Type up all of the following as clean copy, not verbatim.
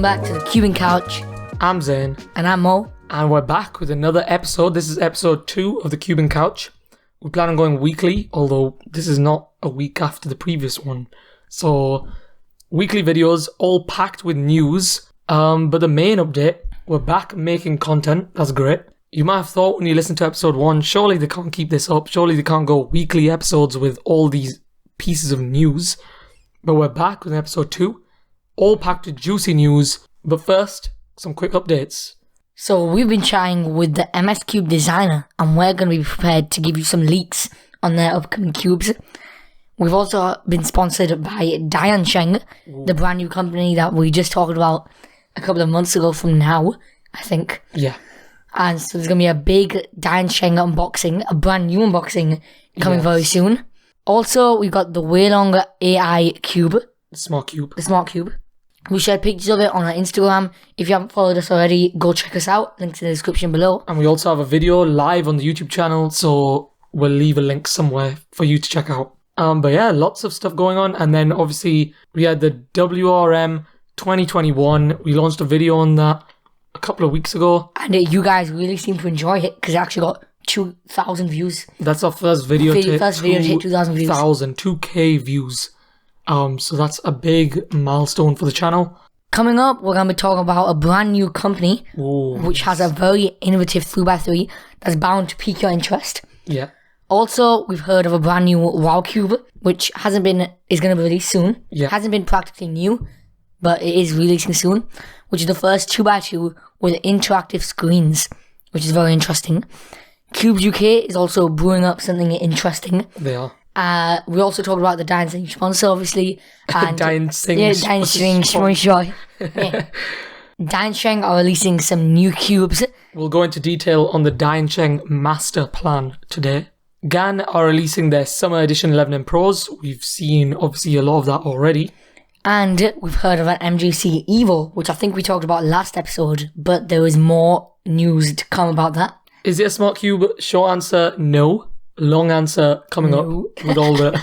back to the Cubing Couch. I'm Zain. And I'm Mo. And we're back with another episode. This is episode 2 of the Cubing Couch. We plan on going weekly, although this is not a week after the previous one. So, weekly videos, all packed with news. But the main update, we're back making content. That's great. You might have thought when you listened to episode 1, surely they can't keep this up. Surely they can't go weekly episodes with all these pieces of news. But we're back with episode 2, all packed with juicy news. But first, some quick updates. So we've been chatting with the MGC designer and we're going to be prepared to give you some leaks on their upcoming cubes. We've also been sponsored by Diansheng, the brand new company that we just talked about a couple of months ago from now, I think. Yeah. And so there's going to be a big Diansheng unboxing, a brand new unboxing coming very soon. Also, we've got the Huanglong AI Cube. The smart cube. The smart cube. We shared pictures of it on our Instagram. If you haven't followed us already, go check us out. Links in the description below. And we also have a video live on the YouTube channel, so we'll leave a link somewhere for you to check out. But yeah, lots of stuff going on. And then obviously we had the WRM 2021. We launched a video on that a couple of weeks ago. And you guys really seem to enjoy it because it actually got 2,000 views. That's our first video to hit 2,000 views. 2K views. So that's a big milestone for the channel. Coming up, we're going to be talking about a brand new company which has a very innovative 3x3 that's bound to pique your interest. Yeah. Also, we've heard of a brand new WOWCube, which is going to be released soon. Yeah. Hasn't been practically new, but it is releasing soon, which is the first 2x2 with interactive screens, which is very interesting. KewbzUK is also brewing up something interesting. They are. We also talked about the Diansheng sponsor, obviously. And Diansheng sponsor. Yeah. Diansheng are releasing some new cubes. We'll go into detail on the Diansheng master plan today. GAN are releasing their Summer Edition 11M Pros. We've seen, obviously, a lot of that already. And we've heard of an MGC EVO, which I think we talked about last episode, but there is more news to come about that. Is it a smart cube? Short answer, no. Long answer, coming up with all the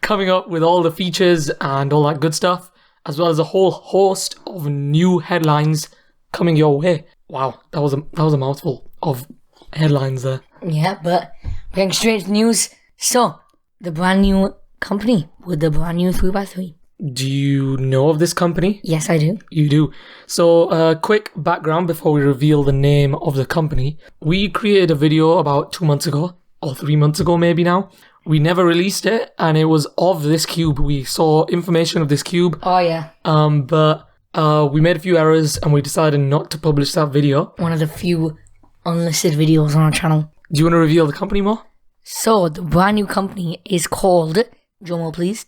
coming up with all the features and all that good stuff, as well as a whole host of new headlines coming your way. Wow, that was a mouthful of headlines there. Yeah, but we're getting straight to the news. So, the brand new company with the brand new 3x3. Do you know of this company? Yes, I do. You do. So, quick background before we reveal the name of the company. We created a video about 2 months ago, or 3 months ago maybe now. We never released it, and it was of this cube. We saw information of this cube. Oh, yeah. But we made a few errors, and we decided not to publish that video. One of the few unlisted videos on our channel. Do you want to reveal the company more? So, the brand new company is called, drumroll please,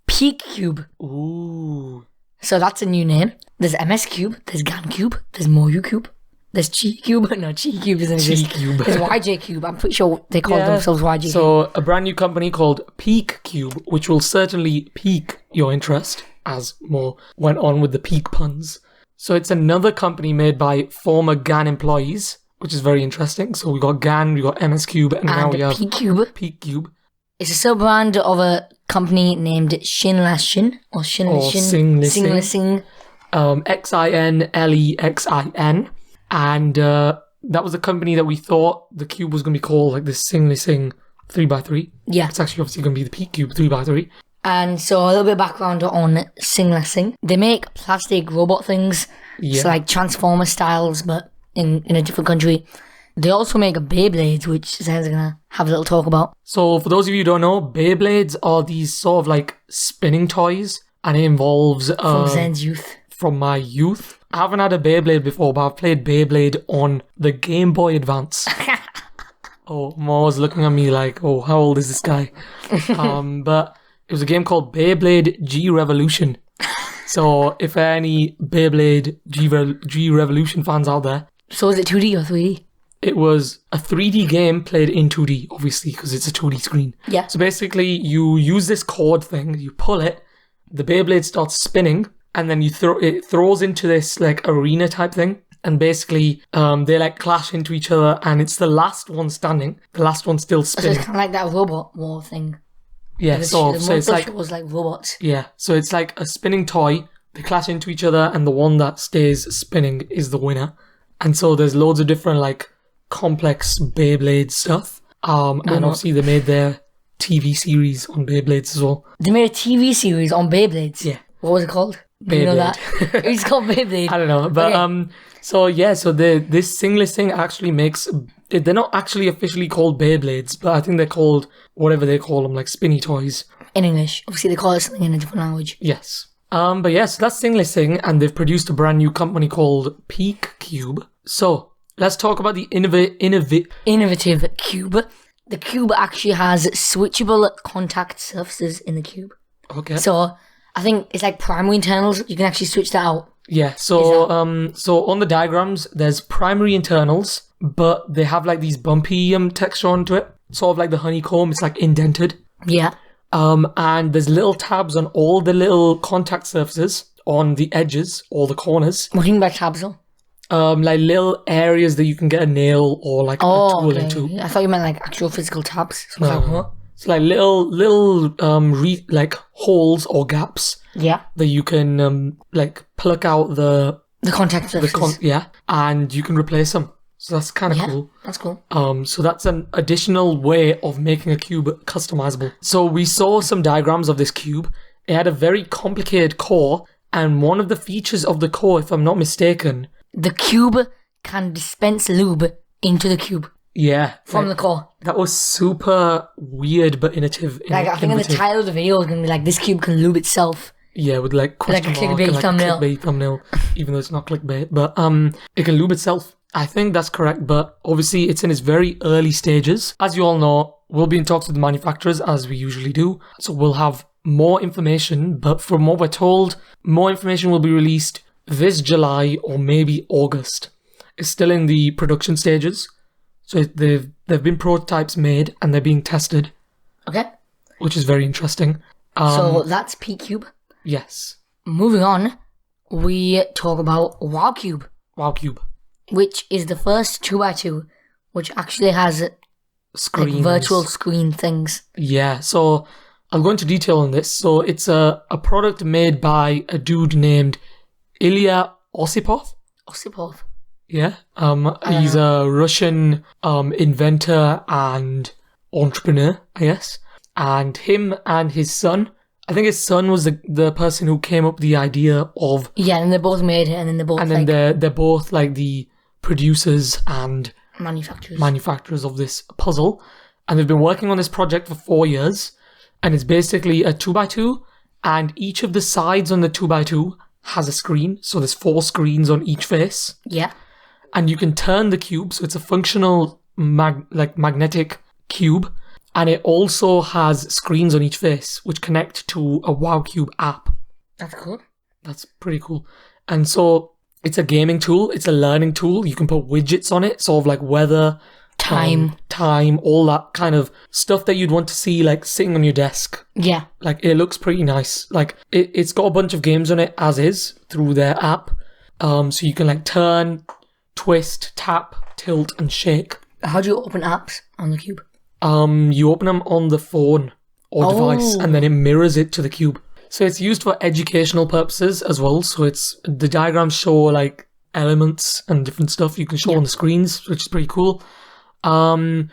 PeakCube. Ooh. So that's a new name. There's MGCube, there's GANCube, there's WOWCube, there's CHICube. No, CHICube doesn't exist. CHICube. There's YJCube. I'm pretty sure they call themselves YJCube. So a brand new company called PeakCube, which will certainly pique your interest as more went on with the peak puns. So it's another company made by former GAN employees, which is very interesting. So we got GAN, we got MGCube, and now we have PeakCube. It's a sub-brand of a company named Xinlexin or Xinlexin. XINLEXIN. And that was a company that we thought the cube was going to be called, like this Xinlexin 3x3. Yeah. It's actually obviously going to be the PeakCube 3x3. And so a little bit of background on Xinlexin. They make plastic robot things. Yeah. So like Transformer styles, but in a different country. They also make Beyblades, which Zane's gonna have a little talk about. So for those of you who don't know, Beyblades are these sort of like spinning toys, and it involves from Zane's youth. From my youth. I haven't had a Beyblade before, but I've played Beyblade on the Game Boy Advance. Oh, Mo's looking at me like, oh, how old is this guy? But it was a game called Beyblade G Revolution. So if any Beyblade G Revolution fans out there. So is it 2D or 3D? It was a 3D game played in 2D, obviously, because it's a 2D screen. Yeah. So basically, you use this cord thing, you pull it, the Beyblade starts spinning, and then it throws into this like arena type thing. And basically, they like clash into each other, and it's the last one standing, the last one still spinning. So it's kind of like that robot war thing. Yeah, The so multiple it's like shows like robots. yeah, so it's like a spinning toy. They clash into each other, and the one that stays spinning is the winner. And so there's loads of different like complex Beyblade stuff. And obviously they made their TV series on Beyblades as well. They made a TV series on Beyblades. Yeah. What was it called? Do you know that? It's called Beyblade. I don't know, but Okay. so this singless thing actually makes. They're not actually officially called Beyblades, but I think they're called whatever they call them, like spinny toys. In English. Obviously, they call it something in a different language. Yes. But yeah, so that's singless thing, and they've produced a brand new company called PeakCube. So let's talk about the Innovative cube. The cube actually has switchable contact surfaces in the cube. Okay. So I think it's like primary internals. You can actually switch that out. Yeah, so so on the diagrams, there's primary internals, but they have like these bumpy texture onto it, sort of like the honeycomb. It's like indented. Yeah. And there's little tabs on all the little contact surfaces on the edges, all the corners. What do you mean by tabs though? Like little areas that you can get a nail or like a tool into. I thought you meant like actual physical tabs. So I was like, what? It's like little like holes or gaps Yeah. that you can like pluck out the contact surfaces. and you can replace them. So that's kind of Yeah, cool. that's cool. So that's an additional way of making a cube customizable. So we saw some diagrams of this cube. It had a very complicated core, and one of the features of the core, if I'm not mistaken, The cube can dispense lube into the cube from the core. that was super weird but innovative. Like I think in the title of the video is gonna be like, this cube can lube itself. Yeah, with like question Like a mark clickbait and like thumbnail. clickbait thumbnail, even though it's not clickbait. But it can lube itself. I think that's correct, but obviously it's in its very early stages. As you all know, we'll be in talks with the manufacturers as we usually do, so we'll have more information. But from what we're told, more information will be released this July or maybe August. It's still in the production stages, so they've been prototypes made and they're being tested, Okay. which is very interesting. So that's PeakCube. Yes, Moving on, we talk about WOWCube, WOWCube. which is the first 2x2 which actually has like Screens. virtual screen things. Yeah, so I'll go into detail on this. So it's a product made by a dude named Ilya Osipov. Osipov. Yeah. He's a Russian inventor and entrepreneur, I guess. And him and his son, I think his son was the person who came up with the idea of. Yeah, and they both made it, and then they both And then they're both like the producers and manufacturers of this puzzle. And they've been working on this project for 4 years. And it's basically a 2x2, and each of the sides on the 2x2 has a screen. So there's 4 screens on each face. Yeah. And you can turn the cube, so it's a functional magnetic cube. And it also has screens on each face, which connect to a WOWCube app. That's cool. That's pretty cool. And so it's a gaming tool. It's a learning tool. You can put widgets on it, sort of like weather, time, all that kind of stuff that you'd want to see like sitting on your desk. Yeah. Like it looks pretty nice. Like it's got a bunch of games on it as is through their app. So you can like turn, twist, tap, tilt, and shake. How do you open apps on the cube? You open them on the phone or device, and then it mirrors it to the cube. So it's used for educational purposes as well. So it's the diagrams show like elements and different stuff you can show on the screens, which is pretty cool. In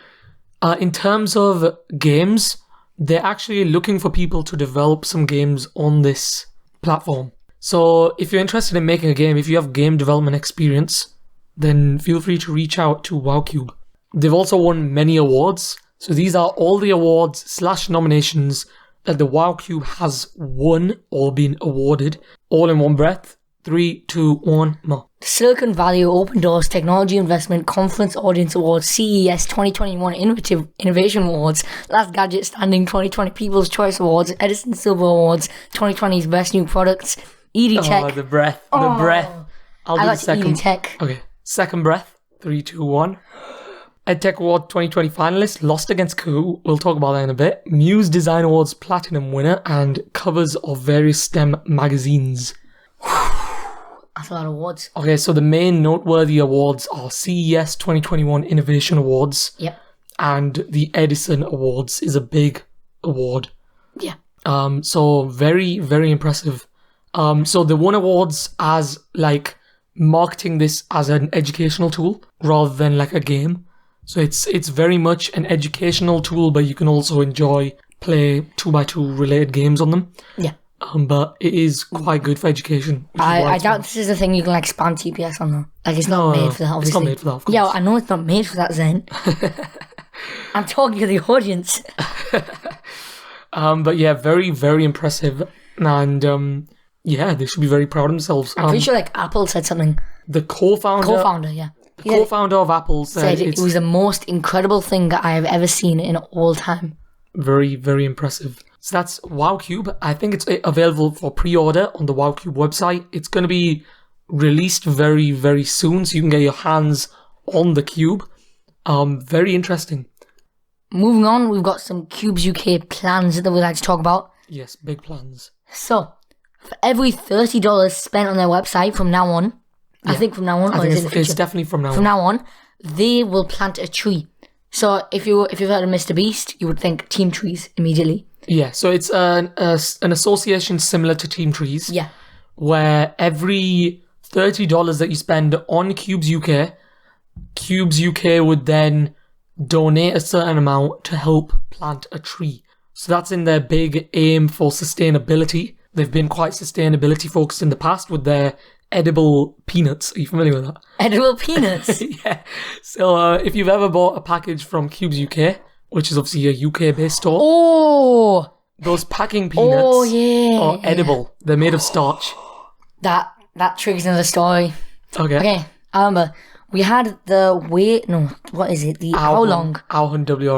terms of games, they're actually looking for people to develop some games on this platform. So if you're interested in making a game, if you have game development experience, then feel free to reach out to WOWCube. They've also won many awards. So these are all the awards / nominations that the WOWCube has won or been awarded, all in one breath. 3, 2, 1, more. Silicon Valley Open Doors Technology Investment Conference Audience Awards, CES 2021 Innovation Awards, Last Gadget Standing 2020 People's Choice Awards, Edison Silver Awards, 2020's Best New Products, EdTech. Oh, the breath. The breath. I'll do the second. EdTech. Okay, second breath. 3, 2, 1. EdTech Award 2020 finalist, lost against Coup. We'll talk about that in a bit. Muse Design Awards Platinum winner, and covers of various STEM magazines. That's a lot of awards. Okay, so the main noteworthy awards are CES 2021 Innovation Awards. Yep. And the Edison Awards is a big award. Yeah. So very, very impressive. So they won awards as like marketing this as an educational tool rather than like a game. So it's very much an educational tool, but you can also play 2x2 related games on them. Yeah. But it is quite good for education. I doubt this is the thing you can like spam TPS on though. Like it's not made for that, obviously. It's not made for that, of course. Yeah, I know it's not made for that, Zen. I'm talking to the audience. But yeah, very, very impressive. And yeah, they should be very proud of themselves. I'm pretty sure like Apple said something. The co-founder, Yeah. The co-founder of Apple said it was the most incredible thing that I have ever seen in all time. Very, very impressive. So that's WOWCube. I think it's available for pre-order on the WOWCube website. It's going to be released very, very soon, so you can get your hands on the cube. Very interesting. Moving on, we've got some KewbzUK plans that we'd like to talk about. Yes, big plans. So, for every $30 spent on their website from now on, I think from now on, I think it's definitely from now on. From now on, they will plant a tree. So if you've heard of Mr. Beast, you would think Team Trees immediately. Yeah, so it's an association similar to Team Trees. Yeah. Where every $30 that you spend on KewbzUK, KewbzUK would then donate a certain amount to help plant a tree. So that's in their big aim for sustainability. They've been quite sustainability focused in the past with their edible peanuts. Are you familiar with that? Edible peanuts? Yeah. So if you've ever bought a package from KewbzUK, which is obviously a UK-based store, oh, those packing peanuts are edible. They're made of starch. That triggers another story. Okay. I remember we had the Huanglong WRM.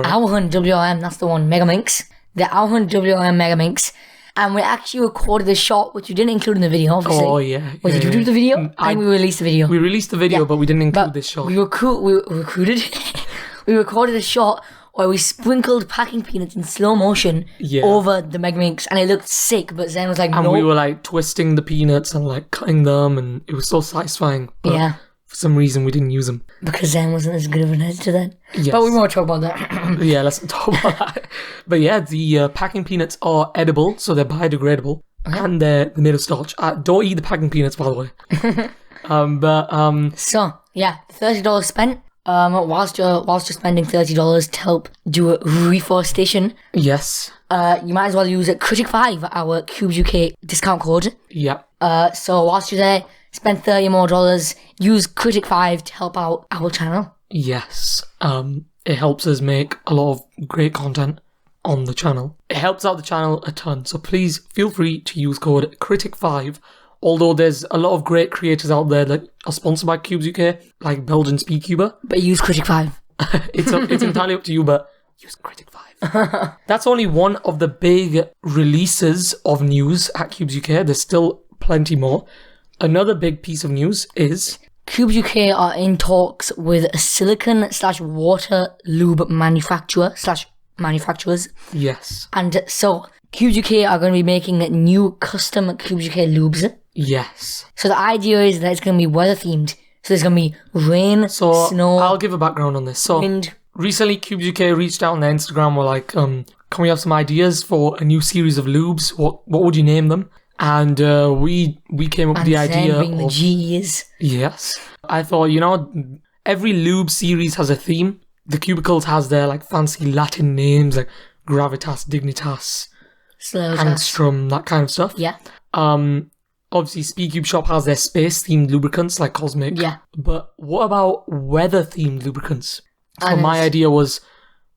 Huanglong WRM, that's the one, Megaminx. The Huanglong WRM Megaminx. And we actually recorded a shot, which you didn't include in the video, obviously. Oh, yeah. Did you do the video? I think we released the video. We released the video, but we didn't include this shot. We recruited. We recorded a shot where we sprinkled packing peanuts in slow motion over the Megaminx, and it looked sick, but Zen was like, no. And we were like twisting the peanuts and like cutting them, and it was so satisfying. But for some reason, we didn't use them. Because Zen wasn't as good of an editor then. Yes. But we won't talk about that. Yeah, let's not talk about that. But yeah, the packing peanuts are edible, so they're biodegradable. Okay. And they're made of starch. Don't eat the packing peanuts, by the way. So, yeah, $30 spent. Whilst you're spending $30 to help do a reforestation. Yes. You might as well use Critic5, our KewbzUK discount code. Yeah. So whilst you're there, spend $30 more, use Critic5 to help out our channel. Yes. It helps us make a lot of great content on the channel. It helps out the channel a ton. So please feel free to use code Critic5. Although there's a lot of great creators out there that are sponsored by KewbzUK, like Belgian Speedcuber. But use Critic5. It's entirely up to you, but use Critic5. That's only one of the big releases of news at KewbzUK. There's still plenty more. Another big piece of news is KewbzUK are in talks with a silicon/water lube manufacturers. Yes. And so KewbzUK are going to be making new custom KewbzUK lubes. Yes. So the idea is that it's going to be weather themed. So there's going to be rain, snow. I'll give a background on this. So wind. Recently KewbzUK reached out on their Instagram, were like, can we have some ideas for a new series of lubes? What would you name them? And we came up with the idea being the G's. Yes. I thought, every lube series has a theme. The cubicles has their like fancy Latin names like Gravitas, Dignitas, Angstrom, that kind of stuff. Yeah. Obviously SpeedCube Shop has their space themed lubricants like Cosmic. Yeah. But what about weather themed lubricants? So my idea was,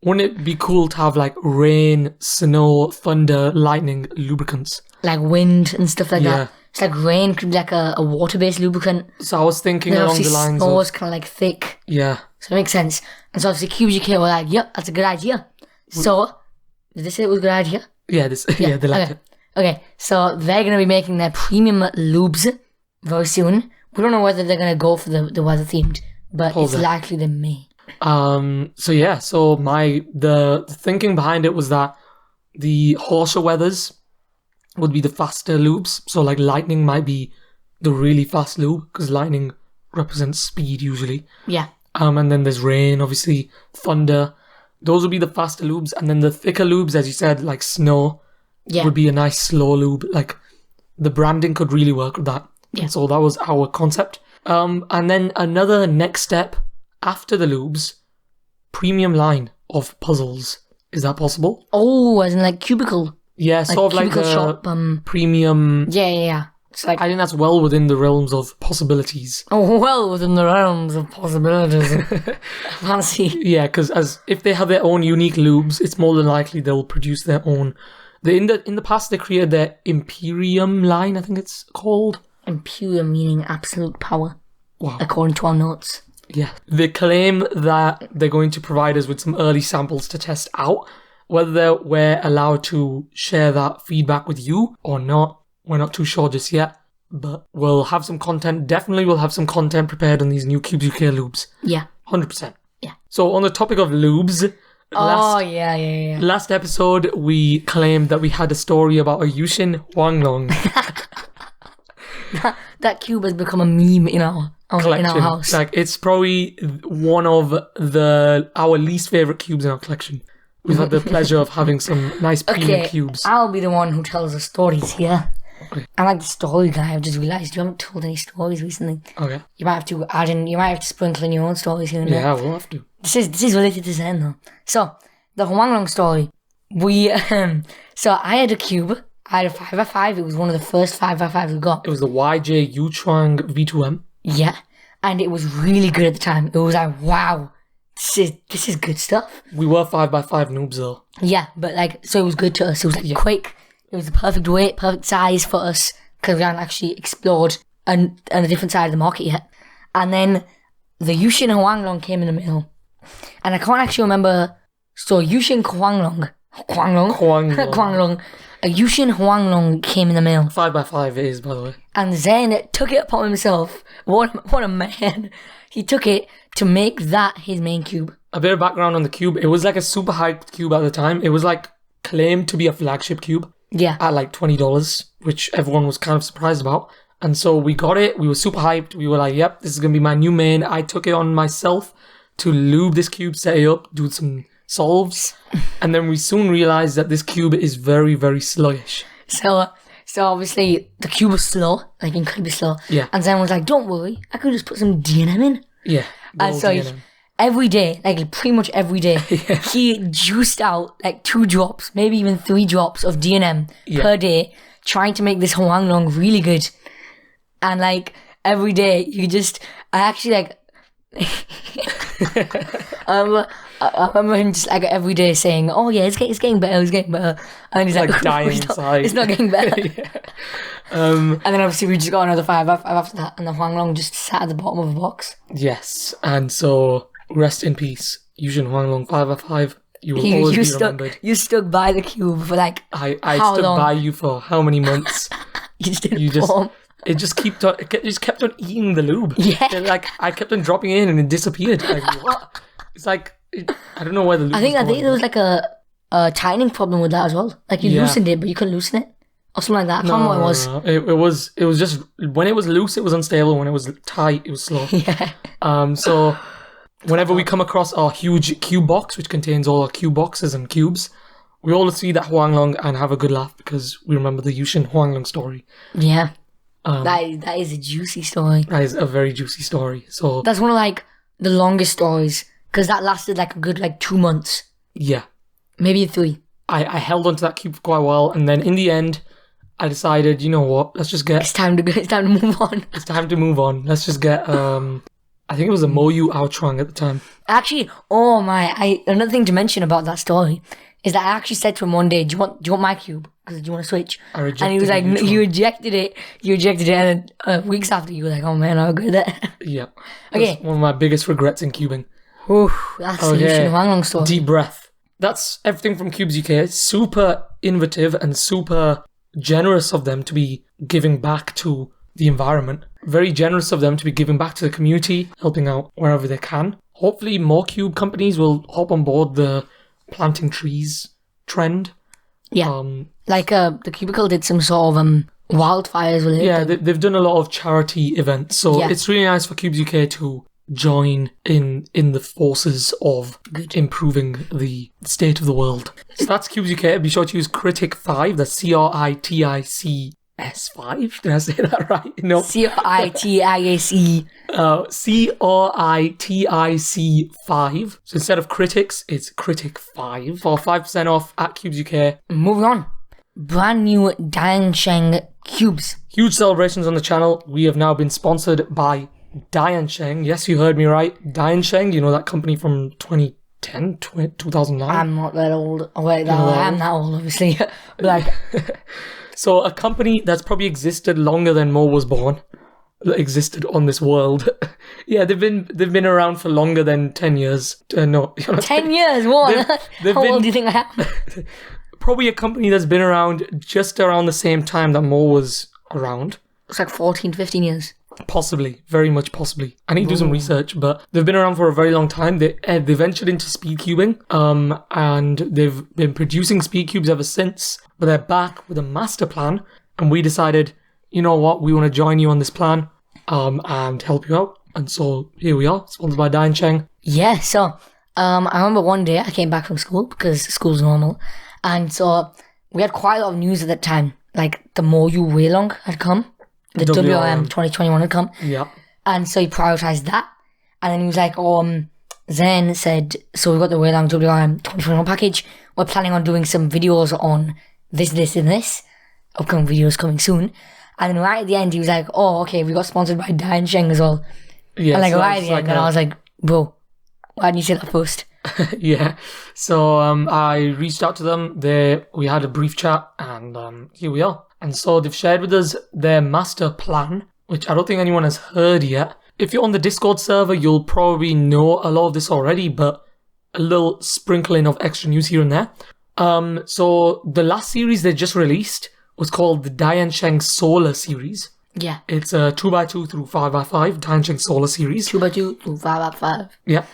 wouldn't it be cool to have like rain, snow, thunder, lightning lubricants? Like wind and stuff like that. It's like rain could be like a water-based lubricant. So I was thinking along the lines snow of... is kind of like thick. Yeah. So it makes sense. And so obviously KewbzUK were like, yep, that's a good idea. So, did they say it was a good idea? Yeah, they liked it. Okay, so they're going to be making their premium lubes very soon. We don't know whether they're going to go for the weather themed, but it's likely they may. So the thinking behind it was that the harsher weathers would be the faster lubes. So like lightning might be the really fast lube because lightning represents speed usually. Yeah. And then there's rain, obviously, thunder. Those would be the faster lubes. And then the thicker lubes, as you said, like snow, would be a nice slow lube. Like, the branding could really work with that. Yeah. And so that was our concept. And then another next step after the lubes, premium line of puzzles. Is that possible? Oh, as in like cubicle. Yeah, sort of like the shop, premium. Yeah. It's like, I think that's well within the realms of possibilities. oh, well within the realms of possibilities. Fancy. Yeah, because if they have their own unique lubes, it's more than likely they'll produce their own. In the past, they created their Imperium line, I think it's called. Imperium meaning absolute power. Wow. According to our notes. Yeah. They claim that they're going to provide us with some early samples to test out. Whether we're allowed to share that feedback with you or not, we're not too sure just yet. But we'll have some content. Definitely we'll have some content prepared on these new KewbzUK Lubes. Yeah. 100%. Yeah. So on the topic of lubes... Yeah. Last episode, we claimed that we had a story about a Yushin Huanglong that cube has become a meme in our house. Like, it's probably one of our least favorite cubes in our collection. We've had the pleasure of having some nice premium cubes. I'll be the one who tells the stories here. Okay. I'm like the story guy. I've just realised you haven't told any stories recently. Okay. You might have to add in. You might have to sprinkle in your own stories here and there. Yeah, we'll have to. This is related to Zen though. So the Huanglong Story. So I had a cube. I had a 5x5. It was one of the first 5x5s we got. It was the YJ Yuchuang V2M. Yeah, and it was really good at the time. It was like, wow, this is good stuff. We were 5x5 noobs though. Yeah, but like, so it was good to us. It was like quick. It was the perfect weight, perfect size for us because we hadn't actually explored a different side of the market yet. And then the Yushin Huanglong came in the middle, and I can't actually remember. So Yushin Huanglong. A Yushin Huanglong came in the mail. 5x5 it is, by the way. And Zen took it upon himself. What a man. He took it to make that his main cube. A bit of background on the cube. It was like a super hyped cube at the time. It was like claimed to be a flagship cube. Yeah. At like $20, which everyone was kind of surprised about. And so we got it. We were super hyped. We were like, yep, this is going to be my new main. I took it on myself to lube this cube, set it up, do some solves, and then we soon realized that this cube is very, very sluggish. So obviously the cube was slow, like incredibly slow. Yeah. And Zen was like, "Don't worry, I could just put some DNM in." Yeah. And so every day, like pretty much every day, he juiced out like 2 drops, maybe even 3 drops of DNM per day, trying to make this Huanglong really good. And like every day, I actually like. I remember him just like every day saying, "Oh yeah, it's getting better," and he's like dying inside. It's not getting better. And then obviously we just got another 5 after that, and the Huanglong just sat at the bottom of the box. Yes, and so rest in peace, Yushin Huanglong 5x5. You will always be remembered. You stuck by the cube for like I stood by you for how many months? It just kept on eating the lube. Yeah. Like I kept on dropping in and it disappeared. Like what? It's like I don't know where the lube. I think there was like a tightening problem with that as well. Like you loosened it, but you couldn't loosen it or something like that. I can't remember what it was. It was just when it was loose, it was unstable. When it was tight, it was slow. Yeah. So whenever we come across our huge cube box, which contains all our cube boxes and cubes, we all see that Huanglong and have a good laugh because we remember the Yushin Huanglong story. Yeah. That is a juicy story. That is a very juicy story. So that's one of like the longest stories because that lasted like a good 2 months. Yeah, maybe 3. I held onto that cube for quite a while, and then in the end, I decided, you know what? Let's just get. It's time to move on. It's time to move on. Let's just get. I think it was a Moyu Outrang at the time. Actually, another thing to mention about that story is that I actually said to him one day, do you want my cube? Because do you want to switch? I rejected it. And he was like, you rejected it. And then weeks after, you were like, oh man, I regret that. Yeah. Okay. That's one of my biggest regrets in cubing. That's the Yushin Huanglong story. Deep breath. That's everything from KewbzUK. Super innovative and super generous of them to be giving back to the environment. Very generous of them to be giving back to the community, helping out wherever they can. Hopefully more cube companies will hop on board the planting trees trend. Yeah. The Cubicle did some sort of wildfires with it. Yeah, they've done a lot of charity events. So it's really nice for KewbzUK to join in the forces of improving the state of the world. So that's CewbzUK. Be sure to use Critic5. That's CRITICS5. Did I say that right? No. CRITIAC. CRITIC5. So instead of critics, it's Critic5 for 5% off at CewbzUK. Moving on. Brand new Diansheng Cubes. Huge celebrations on the channel. We have now been sponsored by Diansheng. Yes, you heard me right. Diansheng, you know that company from 2010, 2009? I'm not that old. Oh, wait, I am that old, obviously. Like, so a company that's probably existed longer than Mo was born. Existed on this world. Yeah, they've been around for longer than 10 years. No. 10 years? What? How old do you think I am? Probably a company that's been around just around the same time that Mo was around. It's like 14, 15 years. Possibly. Very much possibly. I need to do some research, but they've been around for a very long time. They ventured into speed cubing, and they've been producing speed cubes ever since, but they're back with a master plan, and we decided, you know what, we want to join you on this plan, and help you out. And so here we are, sponsored by Diansheng. Yeah, so I remember one day I came back from school because school's normal, and so we had quite a lot of news at that time. Like the Moyu Huanglong had come, the WRM 2021 had come. Yeah. And so he prioritized that, and then he was like, Zen said, so we got the Huanglong WRM 2021 package. We're planning on doing some videos on this, and this. Upcoming videos coming soon. And then right at the end, he was like, oh, okay, we got sponsored by Diansheng as well. Yeah, and like so right at the end, and I was like, bro, why didn't you say that first? Yeah. So I reached out to them. We had a brief chat, and here we are. And so they've shared with us their master plan, which I don't think anyone has heard yet. If you're on the Discord server, you'll probably know a lot of this already, but a little sprinkling of extra news here and there. So the last series they just released was called the Diansheng Solar series. Yeah. It's a 2x2 through 5x5 Diansheng Solar series. 2x2 through 5x5. Yeah.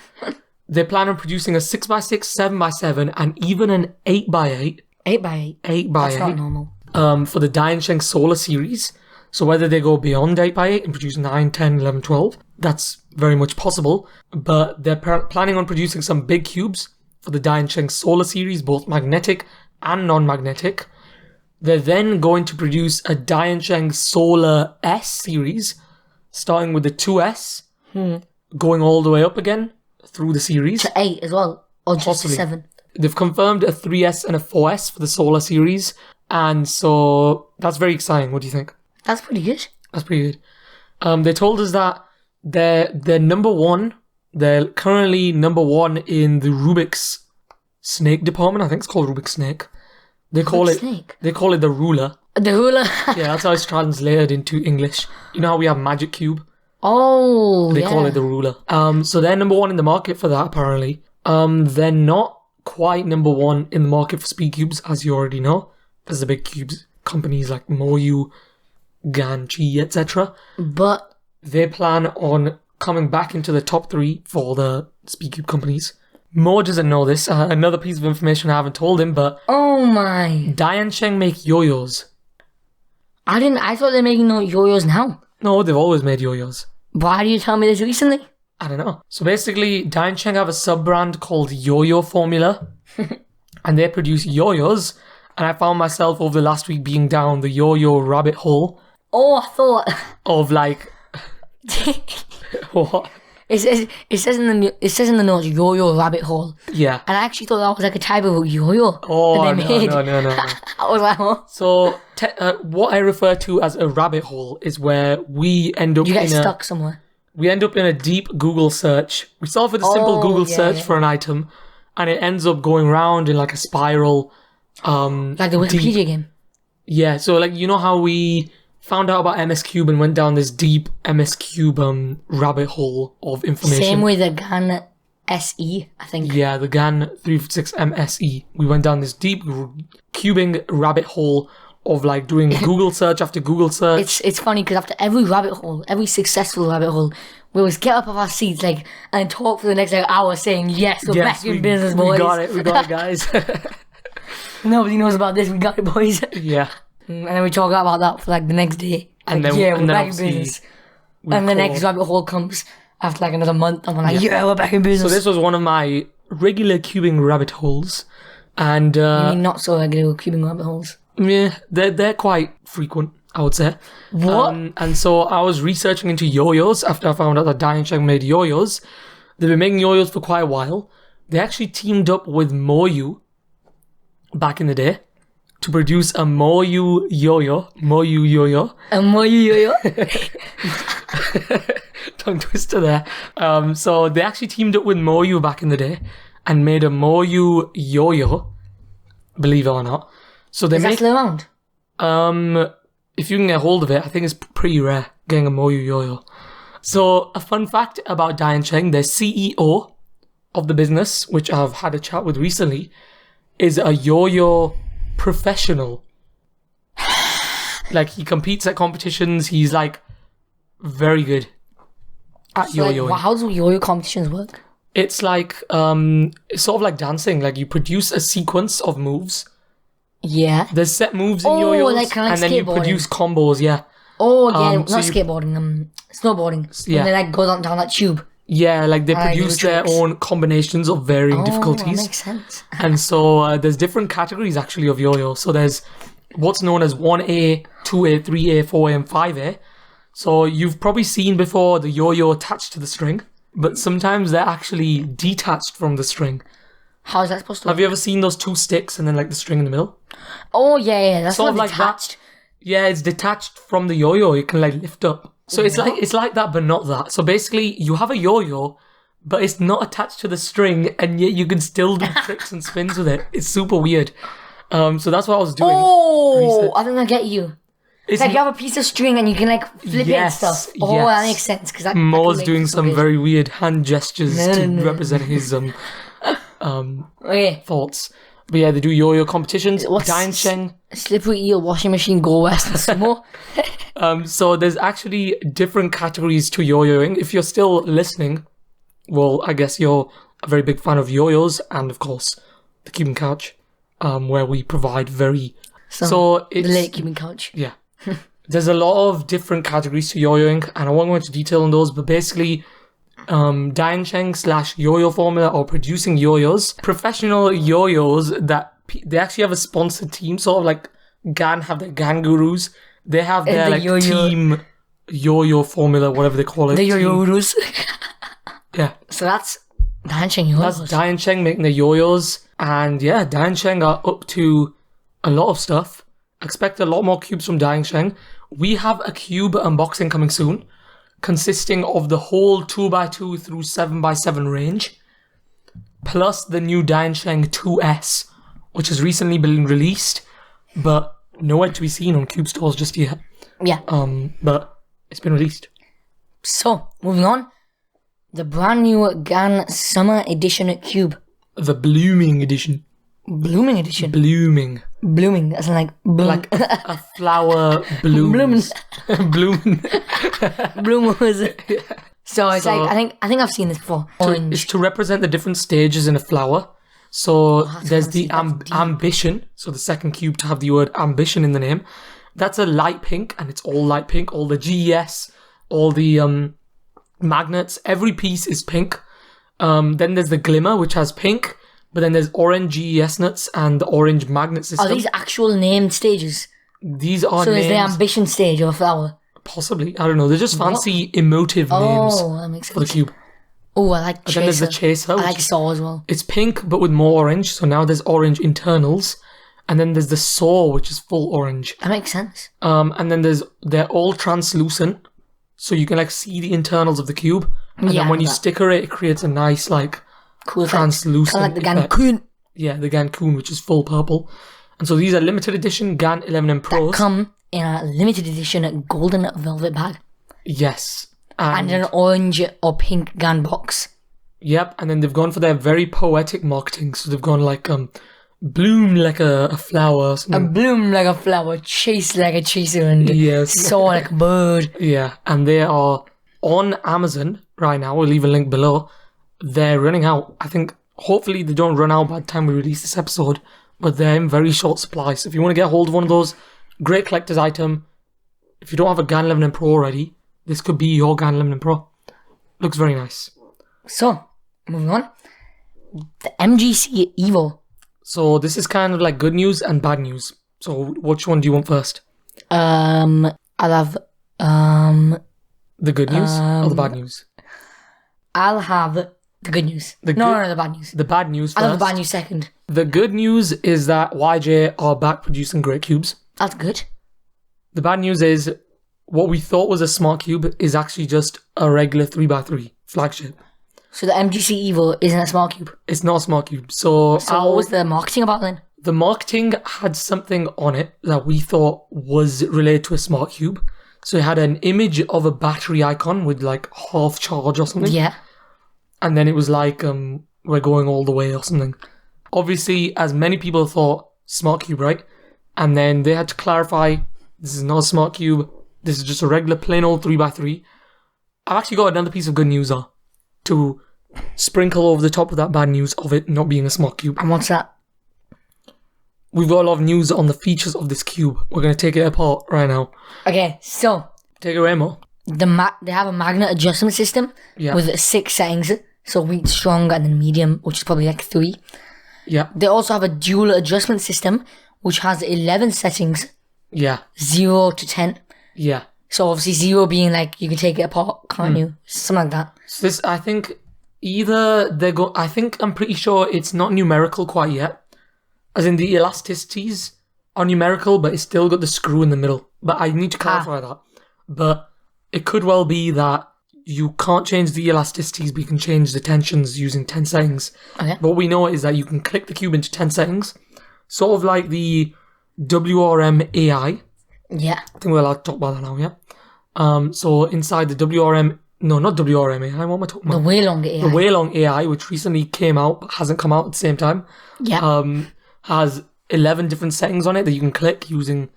They plan on producing a 6x6, 7x7, and even an 8x8. 8x8? 8x8. That's not normal. For the Diansheng Solar series. So whether they go beyond 8x8 and produce 9, 10, 11, 12, that's very much possible. But they're planning on producing some big cubes for the Diansheng Solar series, both magnetic and non-magnetic. They're then going to produce a Diansheng Solar S series, starting with the 2S, going all the way up again through the series. To 8 as well, or just Possibly. to 7. They've confirmed a 3S and a 4S for the Solar series, and so that's very exciting. What do you think? That's pretty good. That's pretty good. They told us that they're number one. They're currently number one in the Rubik's Snake department. I think it's called Rubik's Snake. They call it the ruler. The ruler? Yeah, that's how it's translated into English. You know how we have Magic Cube? Oh, They call it the ruler. So they're number one in the market for that, apparently. They're not quite number one in the market for speed cubes, as you already know. There's the big cubes companies like Moyu, Ganchi, etc. But they plan on coming back into the top 3 for the speed cube companies. Mo doesn't know this. Another piece of information I haven't told him, but oh my! Diansheng make yoyos. I thought they're making no yoyos now. No, they've always made yoyos. Why did you tell me this recently? I don't know. So basically, Diansheng have a sub-brand called Yo-Yo Formula, and they produce yoyos. And I found myself over the last week being down the yo-yo rabbit hole. Oh, I thought of like what? It says in the notes yo-yo rabbit hole. Yeah. And I actually thought that was like a type of yo-yo. Oh, that they made. No. I was like, oh. So what I refer to as a rabbit hole is where we end up. You get stuck somewhere. We end up in a deep Google search. We start with a simple Google search for an item, and it ends up going around in like a spiral. Like the Wikipedia game. Yeah. So like, you know how we found out about MSCube and went down this deep MSCube rabbit hole of information. Same with the GAN SE, I think. Yeah, the GAN 356 MSE. We went down this deep cubing rabbit hole of like doing Google search after Google search. It's funny because after every rabbit hole, every successful rabbit hole, we always get up off our seats and talk for the next hour saying, yes, we're back in business, boys. We got it, guys. Nobody knows about this, we got it, boys. Yeah. And then we talk about that for like the next day. And like, then we're back in business. And the next rabbit hole comes, after like another month, and we're like, yeah, we're back in So business. this was one of my regular cubing rabbit holes. And I mean, not so regular cubing rabbit holes. yeah, they're quite frequent, I would say. What? And so I was researching into yo-yos after I found out that Diansheng made yo-yos. They've been making yo-yos for quite a while. They actually teamed up with Moyu back in the day to produce a Moyu yo-yo. Moyu yo-yo. A Moyu yo-yo? Tongue twister there. So they actually teamed up with Moyu back in the day and made a Moyu yo-yo, believe it or not. So they Is that make still around? if you can get hold of it, I think it's pretty rare getting a Moyu yo-yo. So a fun fact about Diansheng, their CEO of the business, which I've had a chat with recently, is a yo-yo professional. Like, he competes at competitions. He's like very good at So, like, yo-yoing. how do yo-yo competitions work? It's like it's sort of like dancing. Like, you produce a sequence of moves. Yeah. There's set moves in Oh, yo-yos, like kinda like and then you skateboarding. produce combos. Yeah, Oh, yeah, so not you- skateboarding, snowboarding. Yeah. And then like goes on down that tube. yeah. Like, they I do produce their tricks. own combinations of varying Oh, that difficulties. makes sense. And so there's different categories actually of yo-yo. So there's what's known as 1A, 2A, 3A, 4A, and 5A. So you've probably seen before the yo-yo attached to the string, but sometimes they're actually detached from the string. How is that supposed to work? Have you ever seen those two sticks and then like the string in the middle? Oh, yeah, that's Sort not of like detached. Yeah, it's detached from the yo-yo. It can like lift up. So it's like that, but not that. So basically, you have a yo-yo, but it's not attached to the string, and yet you can still do tricks and spins with it. It's super weird. So that's what I was doing. Oh, research. I think I get you. It's Like you have a piece of string and you can like flip it and Yes, stuff. Oh, yes. that makes sense because Mo's doing some very weird hand gestures No, to no, no. represent his Okay, thoughts. But yeah, they do yo-yo competitions. What's- Diansheng. slippery eel, washing machine, go west, and sumo. So there's actually different categories to yo-yoing. If you're still listening, well, I guess you're a very big fan of yo-yos and of course the Cuban Couch, where we provide very so the it's late Cuban couch. yeah. There's a lot of different categories to yo-yoing, and I won't go into detail on those, but basically Diansheng / yo-yo formula or producing yo-yos, professional yo-yos that they actually have a sponsored team, sort of like GAN have their GAN gurus. They have their the like yo-yo- team yo-yo formula, whatever they call it. The team. yo-yo's. Yeah, So that's Diansheng that's Yoyos. Diansheng making the yo-yos, and yeah, Diansheng are up to a lot of stuff. Expect a lot more cubes from Diansheng. We have a cube unboxing coming soon, consisting of the whole 2x2 through 7x7 range, plus the new Diansheng 2S, which has recently been released, but nowhere to be seen on Cube stores just yet. Yeah. But it's been released. So, moving on. The brand new GAN Summer Edition Cube. The blooming edition. Blooming Edition. Blooming. Blooming. That's like bloom. Like a flower blooms. Blooming. bloomers. So it's So- like I think I've seen this before. Orange. It's to represent the different stages in a flower. So that's there's fancy, the that's deep. ambition. So the second cube to have the word ambition in the name. That's a light pink, and it's all light pink. All the GES, all the magnets, every piece is pink. Then there's the glimmer, which has pink. But then there's orange GES nuts and the orange magnet system. Are these actual named stages? These are So names. is the ambition stage of a flower? Possibly. I don't know. They're just fancy emotive names Oh, that makes for the sense. cube. Oh, I like Then there's chaser. the chaser, I which like is- saw as well. It's pink, but with more orange. So now there's orange internals. And then there's the saw, which is full orange. That makes sense. And then they're all translucent. So you can like see the internals of the cube. And Yeah, then when you that- sticker it, it creates a nice like Cool effect. translucent Kind of like the effect. Cancun. Yeah, the Cancun, which is full purple. And so these are limited edition GAN 11 and Pros. Come in a limited edition golden velvet bag. Yes. And an orange or pink GAN box. Yep, and then they've gone for their very poetic marketing. So they've gone like bloom like a flower. Or something. Bloom like a flower, chase like a chaser, and Yes. soar like a bird. Yeah, and they are on Amazon right now. We'll leave a link below. They're running out. I think hopefully they don't run out by the time we release this episode, but they're in very short supply. So if you want to get hold of one of those, great collector's item. If you don't have a GAN 11 and Pro already, this could be your GAN 11 and Pro. Looks very nice. So, moving on. The MGC EVO. So this is kind of like good news and bad news. So which one do you want first? I'll have The good news or the bad news? I'll have the good news. The bad news. The bad news first. I'll have the bad news second. The good news is that YJ are back producing great cubes. That's good. The bad news is what we thought was a smart cube is actually just a regular 3x3 flagship. So the MGC EVO isn't a smart cube. It's not a smart cube. So what was the marketing about then? The marketing had something on it that we thought was related to a smart cube. So it had an image of a battery icon with like half charge or something. Yeah. And then it was like, we're going all the way or something. Obviously, as many people thought, smart cube, right? And then they had to clarify, this is not a smart cube. This is just a regular plain old 3x3. I've actually got another piece of good news to sprinkle over the top of that bad news of it not being a smart cube. And what's that? We've got a lot of news on the features of this cube. We're going to take it apart right now. Okay, so Take it away, Mo. they have a magnet adjustment system with 6 settings. So weak, strong, and then medium, which is probably like 3. Yeah. They also have a dual adjustment system, which has 11 settings, Yeah. 0 to 10. Yeah. So obviously 0 being like, you can take it apart, can't you? Something like that. So this, I think, I'm pretty sure it's not numerical quite yet. As in the elasticities are numerical, but it's still got the screw in the middle. But I need to clarify that. But it could well be that you can't change the elasticities, but you can change the tensions using 10 settings. Okay. But what we know is that you can click the cube into 10 settings. Sort of like the WRM AI. Yeah. I think we're allowed to talk about that now, yeah? So inside the WRM... No, not WRM AI. What am I talking about? The Huanglong AI. The Huanglong AI, which recently came out, but hasn't come out at the same time. Yeah. Has 11 different settings on it that you can click using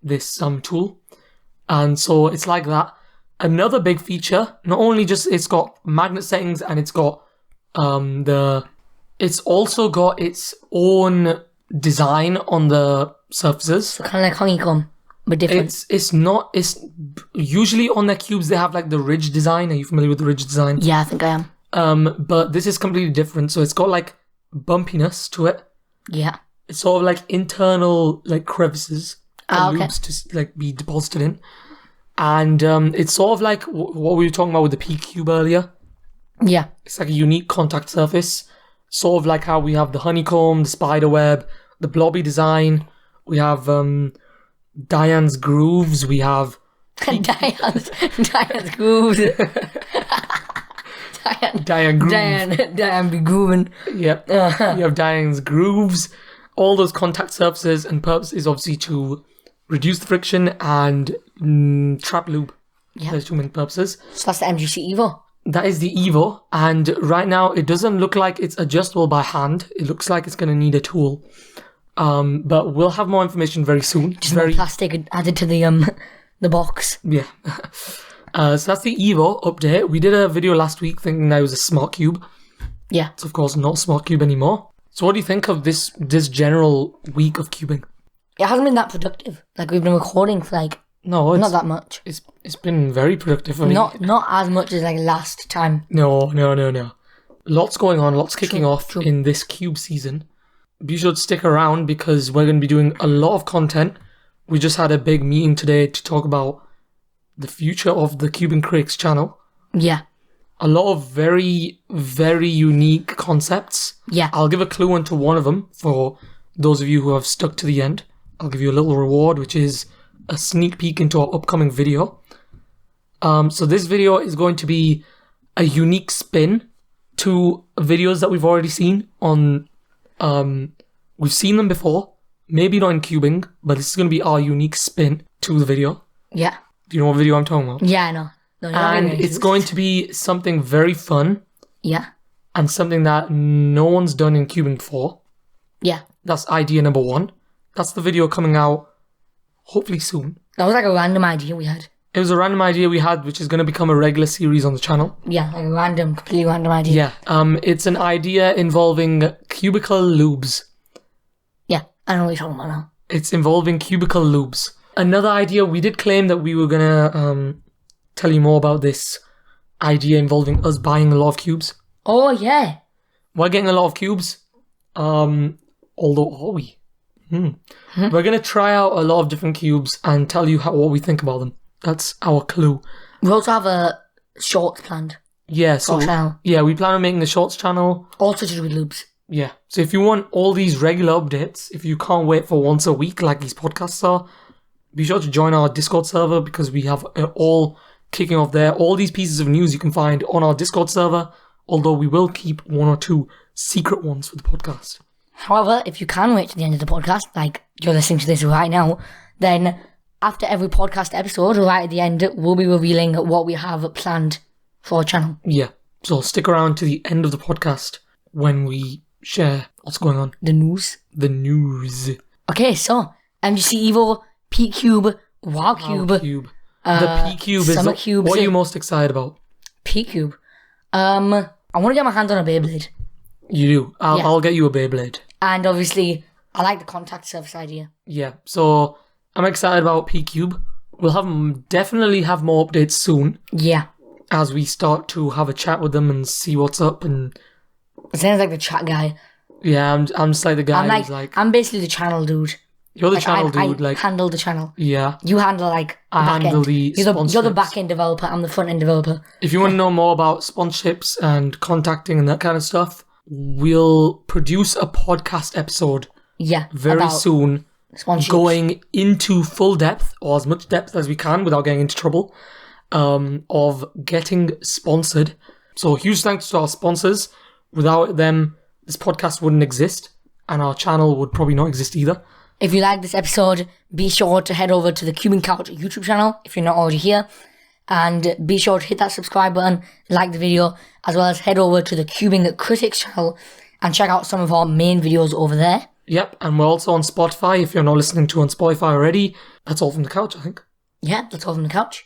this tool. And so it's like that. Another big feature, not only just it's got magnet settings and it's got it's also got its own design on the surfaces. So kind of like honeycomb, but different. It's usually on their cubes they have like the ridge design. Are you familiar with the ridge design? Yeah, I think I am. But this is completely different. So it's got like bumpiness to it. Yeah. It's sort of like internal like crevices and okay. loops to like be deposited in. And it's sort of like what we were talking about with the PeakCube earlier. Yeah. It's like a unique contact surface. Sort of like how we have the honeycomb, the spider web, the blobby design. We have Dian's grooves. We have... Dian's grooves. Dian grooves. Dian be grooving. Yep. You have Dian's grooves. All those contact surfaces, and purpose is obviously to reduce the friction and trap lube. Yeah. There's 2 main purposes. So that's the MGC EVO. That is the EVO, and right now it doesn't look like it's adjustable by hand. It looks like it's going to need a tool. But we'll have more information very soon. Just more plastic added to the box. Yeah. So that's the EVO update. We did a video last week thinking that it was a smart cube. Yeah. It's of course not a smart cube anymore. So what do you think of this general week of cubing? It hasn't been that productive. Like we've been recording for like not that much. It's been very productive. I mean, not as much as like last time. No. Lots going on, lots kicking off in this cube season. Be sure to stick around because we're going to be doing a lot of content. We just had a big meeting today to talk about the future of the Cube and Critics channel. Yeah. A lot of very, very unique concepts. Yeah. I'll give a clue into one of them for those of you who have stuck to the end. I'll give you a little reward, which is a sneak peek into our upcoming video. So this video is going to be a unique spin to videos that we've already seen on... we've seen them before, maybe not in cubing, but this is going to be our unique spin to the video. Yeah. Do you know what video I'm talking about? Yeah, I know. No, and it's going to be something very fun. Yeah. And something that no one's done in cubing before. Yeah. That's idea number 1. That's the video coming out hopefully soon. That was like a random idea we had. It was a random idea we had, which is going to become a regular series on the channel. Yeah, like a completely random idea. Yeah. It's an idea involving cubicle lubes. Yeah, I know what you're talking about now. It's involving cubicle lubes. Another idea, we did claim that we were going to tell you more about this idea involving us buying a lot of cubes. Oh, yeah. We're getting a lot of cubes. Although, are we? We're going to try out a lot of different cubes and tell you what we think about them. That's our clue. We also have a short planned. Yeah, so channel. Yeah, we plan on making a shorts channel. Also to do with lubes. Yeah, so if you want all these regular updates, if you can't wait for once a week like these podcasts are, be sure to join our Discord server because we have all kicking off there. All these pieces of news you can find on our Discord server, although we will keep 1 or 2 secret ones for the podcast. However, if you can wait to the end of the podcast, like you're listening to this right now, then after every podcast episode, right at the end, we'll be revealing what we have planned for our channel. Yeah, so stick around to the end of the podcast when we share what's going on. The news. The news. Okay, so MGC EVO, PeakCube, WOWCube. WOWCube. The PeakCube Summer is Cubes. what are you most excited about? PeakCube. I want to get my hands on a Beyblade. You do. I'll get you a Beyblade. And obviously, I like the contact surface idea. Yeah, so I'm excited about PeakCube. We'll definitely have more updates soon. Yeah. As we start to have a chat with them and see what's up and... It sounds like the chat guy. Yeah, I'm just like the guy who's like... I'm basically the channel dude. You're the channel dude, I handle the channel. Yeah. You handle the I back handle end. the You're the back end developer, I'm the front end developer. If you want to know more about sponsorships and contacting and that kind of stuff, we'll produce a podcast episode very soon, going into full depth, or as much depth as we can without getting into trouble, of getting sponsored. So huge thanks to our sponsors. Without them, this podcast wouldn't exist, and our channel would probably not exist either. If you like this episode, be sure to head over to the KewbzUK Couch YouTube channel if you're not already here. And be sure to hit that subscribe button, like the video, as well as head over to the KewbzUK Critics channel and check out some of our main videos over there. Yep, and we're also on Spotify if you're not listening to on Spotify already. That's all from the couch, I think. Yeah, that's all from the couch.